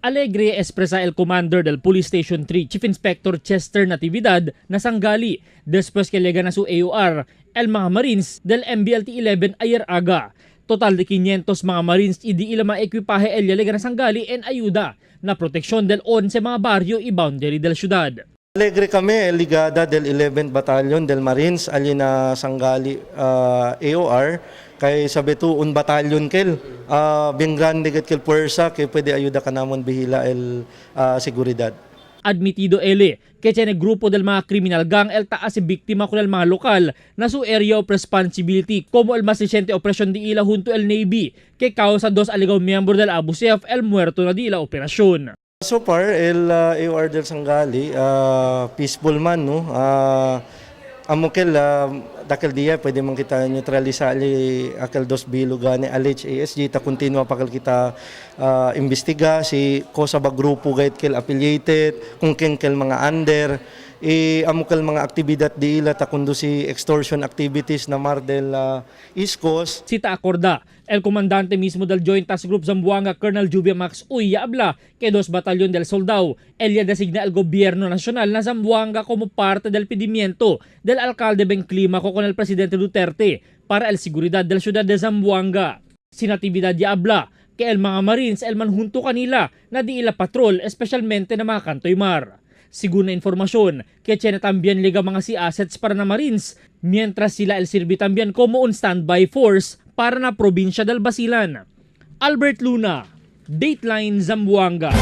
Alegre expresa el commander del Police Station 3, Chief Inspector Chester Natividad, na sanggali después que lega na su AOR el mga Marines del MBLT-11 ayer aga. Total de 500 mga Marines idi ila mga ekwipahe el lega na sanggali en ayuda na proteksyon del 11 mga baryo i boundary del syudad. Alegre kami, ligada del 11th Battalion del Marines, alina sanggali AOR, kay sabi to un batalyon kel, bien grande ket kel puwersa, kay pwede ayuda ka namon bihila el seguridad. Admitido ele que tiene grupo del mga criminal gang el taas si biktima con el mga lokal na su area of responsibility como el mas reciente operasyon di ila junto el Navy que causa 2 aligaw miyembro del Abu Sayyaf el muerto na di ila operasyon. So far, el AOR del Sanggali, peaceful man, no? Amukel, dakil dia, pwede man kita neutralisar akal dos bilugan ni alleged ASG, ta continua pakal kita imbestiga si kosa ba grupo gayet kel affiliated, kung kel mga under, amukel mga aktibidad di ila ta kundo si extortion activities na Mardel East Coast. Cita acorda, el comandante mismo del Joint Task Group Zamboanga, Colonel Juvia Max Uy habla que 2 Batallón del Soldado, ella designa el gobierno nacional na Zamboanga como parte del pedimiento del alcalde Benclimaco con el presidente Duterte para el seguridad del ciudad de Zamboanga. Si Natividad ya habla que el mga Marines el manjunto kanila na di ila patrol, especialmente na mga Kantoy Mar. Según na informasyon, que tiene también liga mga si assets para na Marines, mientras sila el sirvi también como un standby force para na probinsya del Basilan. Albert Luna, Dateline Zamboanga.